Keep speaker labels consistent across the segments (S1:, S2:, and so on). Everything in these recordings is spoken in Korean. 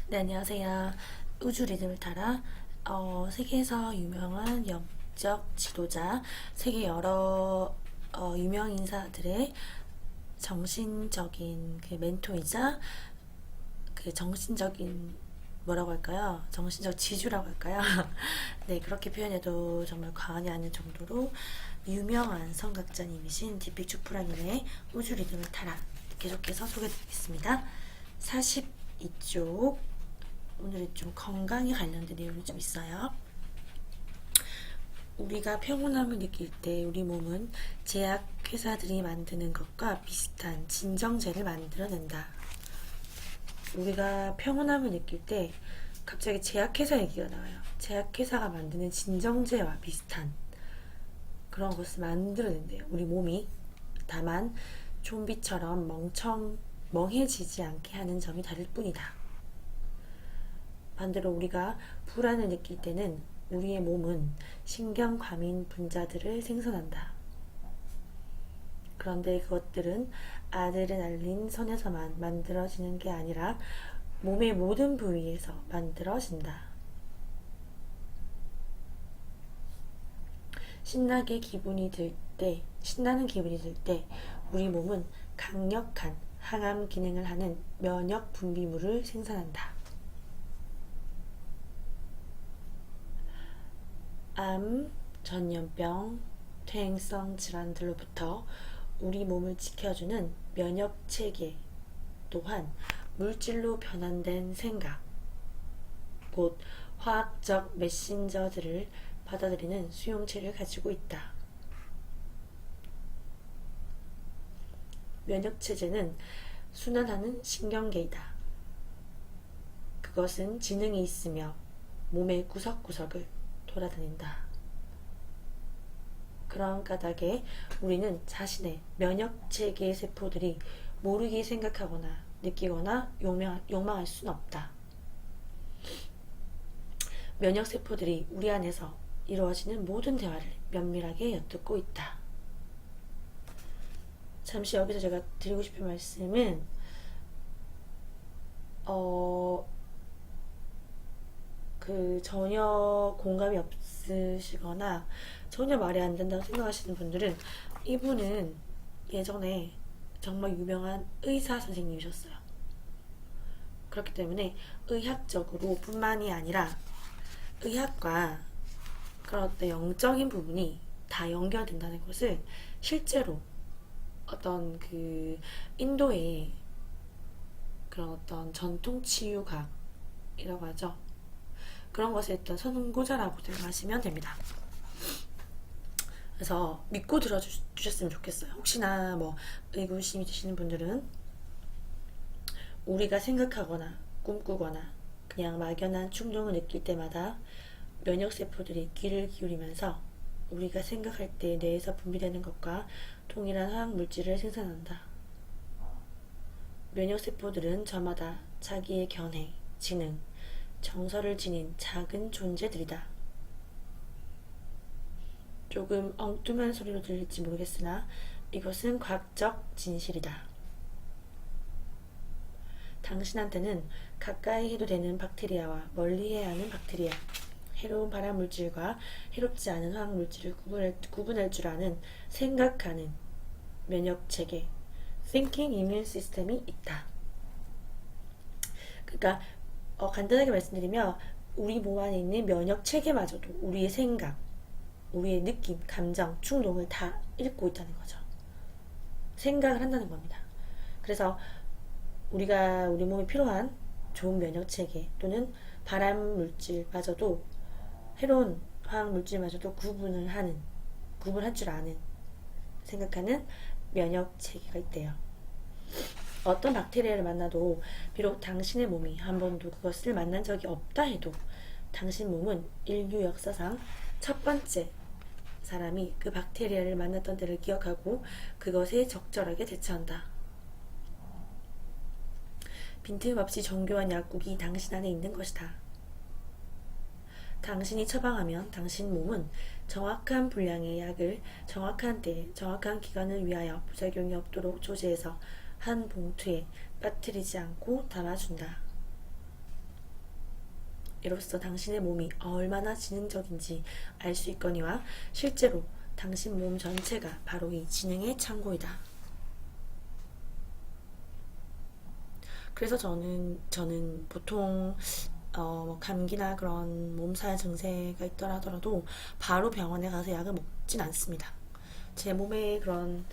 S1: 네, 안녕하세요. 우주 리듬을 따라 세계에서 유명한 영적 지도자, 세계 여러 유명 인사들의 정신적인 그 멘토이자 그 정신적인 뭐라고 할까요? 정신적 지주라고 할까요? 네, 그렇게 표현해도 정말 과언이 아닐 정도로 유명한 성각자님이신 디픽 추프라님의 우주 리듬을 타라 계속해서 소개드리겠습니다. 42쪽 오늘은 좀 건강에 관련된 내용이 좀 있어요. 우리가 평온함을 느낄 때 우리 몸은 제약회사들이 만드는 것과 비슷한 진정제를 만들어낸다. 우리가 평온함을 느낄 때 갑자기 제약회사 얘기가 나와요. 제약회사가 만드는 진정제와 비슷한 그런 것을 만들어낸대요. 우리 몸이. 다만 좀비처럼 멍해지지 않게 하는 점이 다를 뿐이다. 반대로 우리가 불안을 느낄 때는 우리의 몸은 신경과민 분자들을 생성한다. 그런데 그것들은 아드레날린 선에서만 만들어지는 게 아니라 몸의 모든 부위에서 만들어진다. 신나는 기분이 들 때 우리 몸은 강력한 항암 기능을 하는 면역 분비물을 생산한다. 암, 전염병, 퇴행성 질환들로부터 우리 몸을 지켜주는 면역 체계 또한 물질로 변환된 생각, 곧 화학적 메신저들을 받아들이는 수용체를 가지고 있다. 면역체제는 순환하는 신경계이다. 그것은 지능이 있으며 몸의 구석구석을 돌아다닌다. 그런 까닭에 우리는 자신의 면역체계의 세포들이 모르게 생각하거나 느끼거나 욕망할 수는 없다. 면역세포들이 우리 안에서 이루어지는 모든 대화를 면밀하게 엿듣고 있다. 잠시 여기서 제가 드리고 싶은 말씀은 전혀 공감이 없으시거나 전혀 말이 안 된다고 생각하시는 분들은 이분은 예전에 정말 유명한 의사 선생님이셨어요. 그렇기 때문에 의학적으로 뿐만이 아니라 의학과 그런 어떤 영적인 부분이 다 연결된다는 것을 실제로 어떤 그 인도의 그런 어떤 전통 치유학이라고 하죠. 그런 것에 어떤 선구자라고 생각하시면 됩니다. 그래서 믿고 들어주셨으면 좋겠어요. 혹시나 뭐 의구심이 드시는 분들은 우리가 생각하거나 꿈꾸거나 그냥 막연한 충동을 느낄 때마다 면역세포들이 귀를 기울이면서 우리가 생각할 때 뇌에서 분비되는 것과 동일한 화학물질을 생산한다. 면역세포들은 저마다 자기의 견해, 지능, 정서를 지닌 작은 존재들이다. 조금 엉뚱한 소리로 들릴지 모르겠으나 이것은 과학적 진실이다. 당신한테는 가까이 해도 되는 박테리아와 멀리 해야 하는 박테리아, 해로운 발암물질과 해롭지 않은 화학물질을 구분할 줄 아는 생각하는 면역체계, Thinking Immune System이 있다. 그러니까 간단하게 말씀드리면 우리 몸 안에 있는 면역체계마저도 우리의 생각, 우리의 느낌, 감정, 충동을 다 읽고 있다는 거죠. 생각을 한다는 겁니다. 그래서 우리가 우리 몸에 필요한 좋은 면역체계 또는 발암물질마저도 해로운 화학물질마저도 구분할 줄 아는 생각하는 면역체계가 있대요. 어떤 박테리아를 만나도 비록 당신의 몸이 한 번도 그것을 만난 적이 없다 해도 당신 몸은 인류 역사상 첫 번째 사람이 그 박테리아를 만났던 때를 기억하고 그것에 적절하게 대처한다. 빈틈없이 정교한 약국이 당신 안에 있는 것이다. 당신이 처방하면 당신 몸은 정확한 분량의 약을 정확한 때에 정확한 기간을 위하여 부작용이 없도록 조제해서 한 봉투에 빠뜨리지 않고 담아준다. 이로써 당신의 몸이 얼마나 지능적인지 알 수 있거니와 실제로 당신 몸 전체가 바로 이 지능의 창고이다. 그래서 저는 보통 감기나 그런 몸살 증세가 있더라 하더라도 바로 병원에 가서 약을 먹진 않습니다. 제 몸에 그런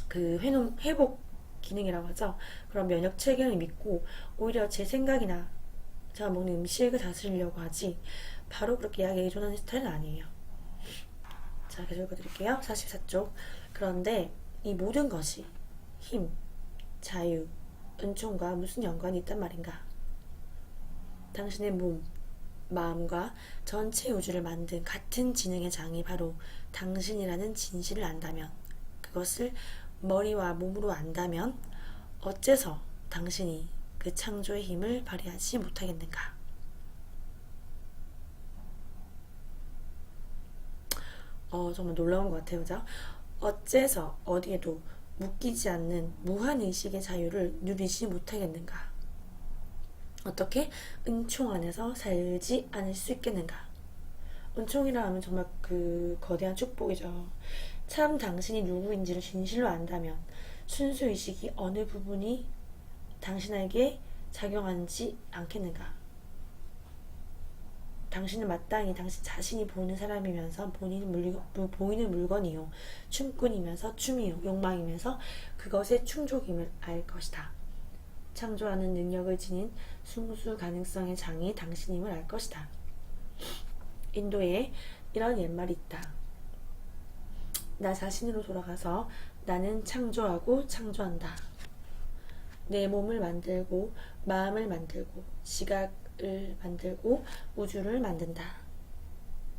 S1: 그 회복 기능이라고 하죠. 그런 면역 체계를 믿고 오히려 제 생각이나 제가 먹는 음식을 다스리려고 하지 바로 그렇게 약에 의존하는 스타일은 아니에요. 자, 계속 읽어드릴게요. 44쪽. 그런데 이 모든 것이 힘, 자유, 은총과 무슨 연관이 있단 말인가? 당신의 몸, 마음과 전체 우주를 만든 같은 지능의 장이 바로 당신이라는 진실을 안다면, 그것을 머리와 몸으로 안다면 어째서 당신이 그 창조의 힘을 발휘하지 못하겠는가? 정말 놀라운 것 같아요, 그죠? 어째서 어디에도 묶이지 않는 무한의식의 자유를 누리지 못하겠는가? 어떻게 은총 안에서 살지 않을 수 있겠는가? 은총이라 하면 정말 그 거대한 축복이죠. 참 당신이 누구인지를 진실로 안다면 순수의식이 어느 부분이 당신에게 작용하지 않겠는가? 당신은 마땅히 당신 자신이 보이는 사람이면서 보이는 물건이요, 춤꾼이면서 춤이요, 욕망이면서 그것의 충족임을 알 것이다. 창조하는 능력을 지닌 순수 가능성의 장이 당신임을 알 것이다. 인도에 이런 옛말이 있다. 나 자신으로 돌아가서 나는 창조하고 창조한다. 내 몸을 만들고 마음을 만들고 지각을 만들고 우주를 만든다.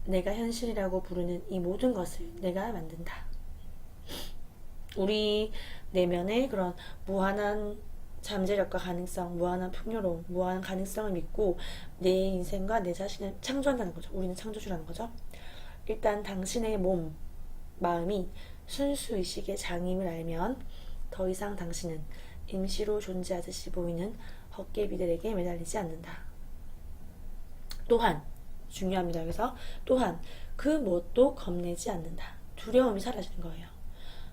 S1: 내가 현실이라고 부르는 이 모든 것을 내가 만든다. 우리 내면의 그런 무한한 잠재력과 가능성, 무한한 풍요로움, 무한한 가능성을 믿고 내 인생과 내 자신을 창조한다는 거죠. 우리는 창조주라는 거죠. 일단 당신의 몸, 마음이 순수의식의 장임을 알면 더 이상 당신은 임시로 존재하듯이 보이는 헛개비들에게 매달리지 않는다. 또한 중요합니다. 여기서 또한 그 무엇도 겁내지 않는다. 두려움이 사라지는 거예요.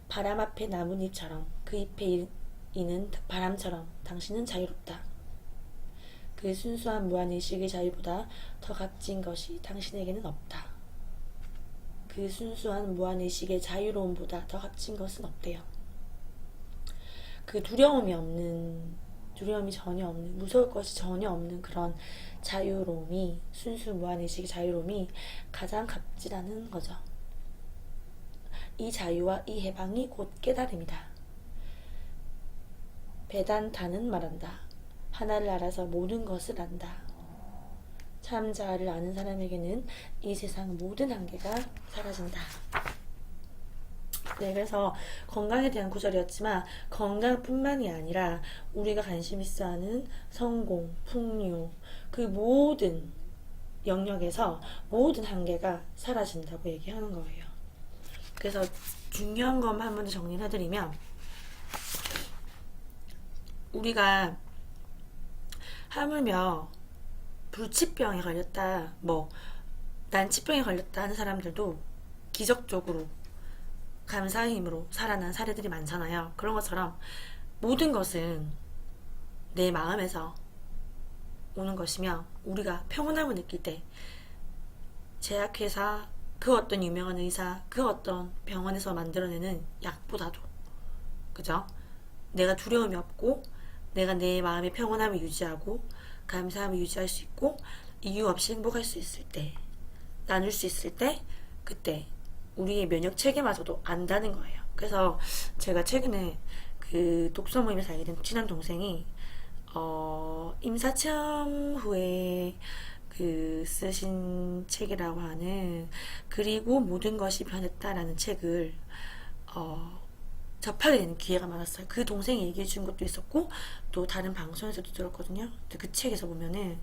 S1: 바람 앞에 나뭇잎처럼 그 잎에 이는 바람처럼 당신은 자유롭다. 그 순수한 무한의식의 자유보다 더 값진 것이 당신에게는 없다. 그 순수한 무한의식의 자유로움보다 더 값진 것은 없대요. 그 두려움이 전혀 없는, 무서울 것이 전혀 없는 그런 자유로움이, 순수 무한의식의 자유로움이 가장 값지다는 거죠. 이 자유와 이 해방이 곧 깨달음이다. 베단타는 말한다. 하나를 알아서 모든 것을 안다. 참 자아를 아는 사람에게는 이 세상 모든 한계가 사라진다. 네, 그래서 건강에 대한 구절이었지만 건강뿐만이 아니라 우리가 관심 있어 하는 성공, 풍요, 그 모든 영역에서 모든 한계가 사라진다고 얘기하는 거예요. 그래서 중요한 것만 한 번 더 정리를 해드리면, 우리가 하물며 불치병에 걸렸다, 난치병에 걸렸다 하는 사람들도 기적적으로 감사의 힘으로 살아난 사례들이 많잖아요. 그런 것처럼 모든 것은 내 마음에서 오는 것이며, 우리가 평온함을 느낄 때 제약회사, 그 어떤 유명한 의사, 그 어떤 병원에서 만들어내는 약보다도, 그죠? 내가 두려움이 없고 내가 내 마음의 평온함을 유지하고 감사함을 유지할 수 있고 이유 없이 행복할 수 있을 때, 나눌 수 있을 때, 그때 우리의 면역 체계마저도 안다는 거예요. 그래서 제가 최근에 그 독서 모임에서 알게 된 친한 동생이 임사체험 후에 그 쓰신 책이라고 하는 그리고 모든 것이 변했다라는 책을 접하게 되는 기회가 많았어요. 그 동생이 얘기해 준 것도 있었고 또 다른 방송에서도 들었거든요. 그 책에서 보면은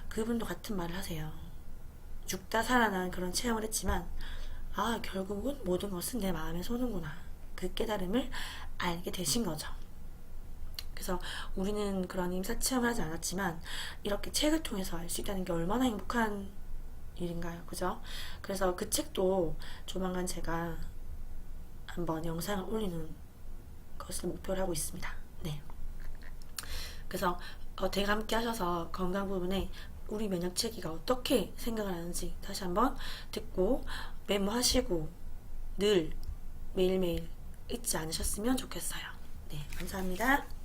S1: 그분도 같은 말을 하세요. 죽다 살아난 그런 체험을 했지만 결국은 모든 것은 내 마음에서 오는구나, 그 깨달음을 알게 되신 거죠. 그래서 우리는 그런 임사 체험을 하지 않았지만 이렇게 책을 통해서 알 수 있다는 게 얼마나 행복한 일인가요, 그죠? 그래서 그 책도 조만간 제가 한번 영상을 올리는 것을 목표로 하고 있습니다. 네. 그래서 대가 함께 하셔서 건강 부분에 우리 면역체계가 어떻게 생각을 하는지 다시 한번 듣고 메모하시고 늘 매일매일 잊지 않으셨으면 좋겠어요. 네, 감사합니다.